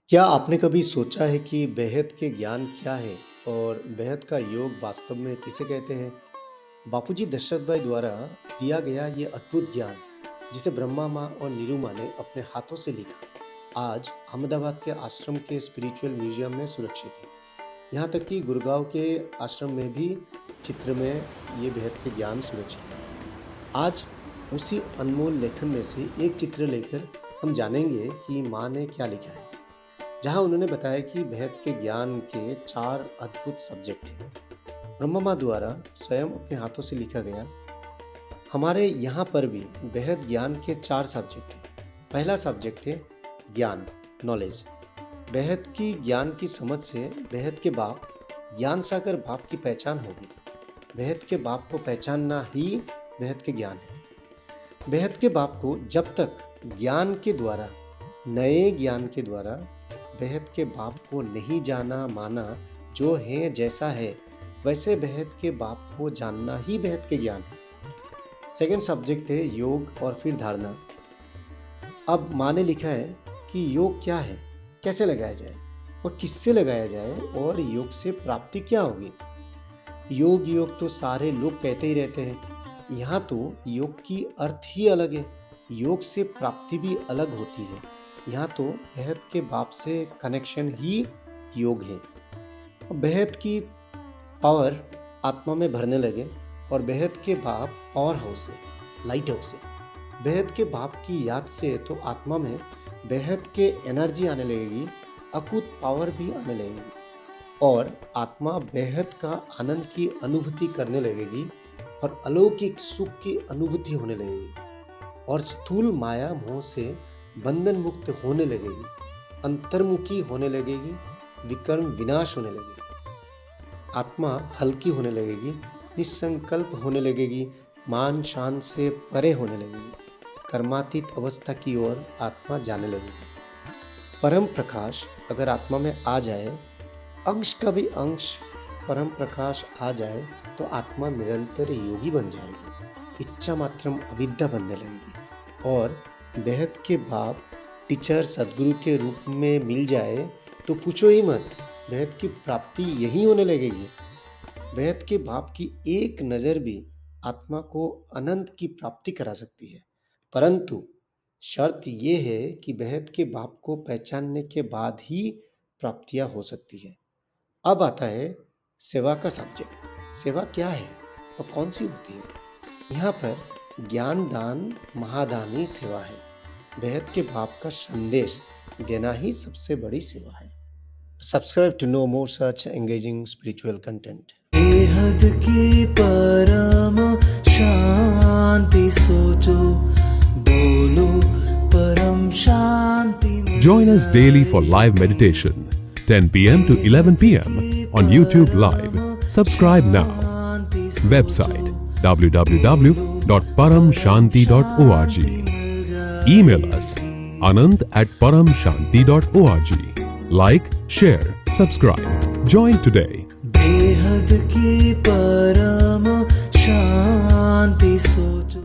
क्या आपने कभी सोचा है कि बेहद के ज्ञान क्या है और बेहद का योग वास्तव में किसे कहते हैं? बापूजी दशरथ भाई द्वारा दिया गया ये अद्भुत ज्ञान, जिसे ब्रह्मा माँ और नीरू माँ ने अपने हाथों से लिखा, आज अहमदाबाद के आश्रम के स्पिरिचुअल म्यूजियम में सुरक्षित है। यहाँ तक कि गुड़गांव के आश्रम में भी चित्र में ये बेहद के ज्ञान सुरक्षित है। आज उसी अनमोल लेखन में से एक चित्र लेकर हम जानेंगे कि माँ ने क्या लिखा है, जहां उन्होंने बताया कि बेहद के ज्ञान के 4 अद्भुत सब्जेक्ट हैं। ब्रह्मा द्वारा स्वयं अपने हाथों से लिखा गया। हमारे यहाँ पर भी बेहद ज्ञान के 4 सब्जेक्ट हैं। पहला सब्जेक्ट है ज्ञान, नॉलेज। बेहद की ज्ञान की समझ से बेहद के बाप ज्ञान सागर बाप की पहचान होगी। बेहद के बाप को पहचानना ही बेहद के ज्ञान है। बेहद के बाप को जब तक ज्ञान के द्वारा, नए ज्ञान के द्वारा बेहद के बाप को नहीं जाना माना, जो है जैसा है वैसे बेहद के बाप को जानना ही बेहद के ज्ञान है। सेकंड सब्जेक्ट है योग और फिर धारणा। अब माँ ने लिखा है कि योग क्या है, कैसे लगाया जाए और किससे लगाया जाए और योग से प्राप्ति क्या होगी। योग योग तो सारे लोग कहते ही रहते हैं, यहाँ तो योग की अर्थ ही अलग है, योग से प्राप्ति भी अलग होती है। यहाँ तो बेहद के बाप से कनेक्शन ही योग है। बेहद की पावर आत्मा में भरने लगे और बेहद के बाप पावर हाउस है, लाइट हाउस है। बेहद के बाप की याद से तो आत्मा में बेहद के एनर्जी आने लगेगी, अकूत पावर भी आने लगेगी और आत्मा बेहद का आनंद की अनुभूति करने लगेगी और अलौकिक सुख की अनुभूति होने लगेगी और स्थूल माया मोह से बंधन मुक्त होने लगेगी, अंतर्मुखी होने लगेगी, विकर्म विनाश होने लगेगी। आत्मा हल्की होने लगेगी, निसंकल्प होने लगेगी, मान शान से परे होने लगेगी, कर्मातीत अवस्था की ओर आत्मा जाने लगेगी। परम प्रकाश अगर आत्मा में आ जाए, अंश का भी अंश परम प्रकाश आ जाए तो आत्मा निरंतर योगी बन जाएगी, इच्छा मात्रम अविद्या बनने लगेगी और बेहद के बाप टीचर सदगुरु के रूप में मिल जाए तो पूछो ही मत, बेहद की प्राप्ति यही होने लगेगी। बेहद के बाप की एक नज़र भी आत्मा को अनंत की प्राप्ति करा सकती है, परंतु शर्त ये है कि बेहद के बाप को पहचानने के बाद ही प्राप्तियां हो सकती है। अब आता है सेवा का सब्जेक्ट। सेवा क्या है और कौन सी होती है? यहाँ पर ज्ञान दान महादानी सेवा है। बेहद के बाप का संदेश देना ही सबसे बड़ी सेवा है। Subscribe to no more such engaging spiritual content. बेहद की परम शांति सोचो, बोलो परम शांति। Join us daily for live meditation, 10 p.m. to 11 p.m. on YouTube Live. Subscribe now. Website www.paramshanti.org. Email us anant@paramshanti.org. Like, share, subscribe. Join today. बेहद की परम शांति सोचो।